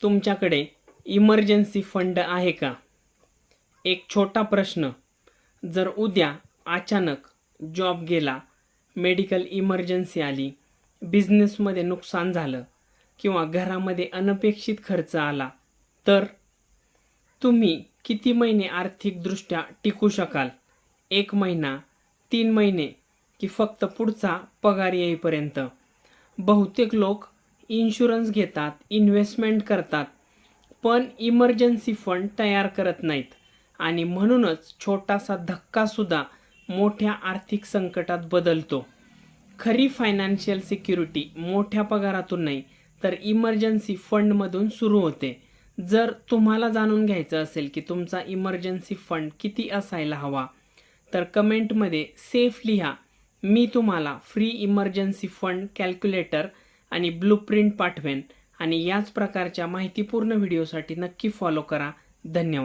तुमच्याकडे emergency fund आहे का? एक छोटा प्रश्न. जर उद्या अचानक जॉब गेला, मेडिकल इमर्जन्सी आली, बिझनेसमध्ये नुकसान झालं किंवा घरामध्ये अनपेक्षित खर्च आला, तर तुम्ही किती महिने आर्थिकदृष्ट्या टिकू शकाल? 1 महिना, 3 महिने की फक्त पुढचा पगार येईपर्यंत? बहुतेक लोक इन्शुरन्स घेतात, इन्व्हेस्टमेंट करतात, पण इमर्जन्सी फंड तयार करत नाहीत आणि म्हणूनच छोटासा धक्कासुद्धा मोठ्या आर्थिक संकटात बदलतो. खरी फायनान्शियल सिक्युरिटी मोठ्या पगारातून नाही, तर इमर्जन्सी फंडमधून सुरू होते. जर तुम्हाला जाणून घ्यायचं असेल की तुमचा इमर्जन्सी फंड किती असायला हवा, तर कमेंटमध्ये सेफ लिहा. मी तुम्हाला फ्री इमर्जन्सी फंड कॅल्क्युलेटर आणि ब्लूप्रिंट पाठवेन आणि याच प्रकारच्या माहितीपूर्ण व्हिडिओसाठी नक्की फॉलो करा. धन्यवाद.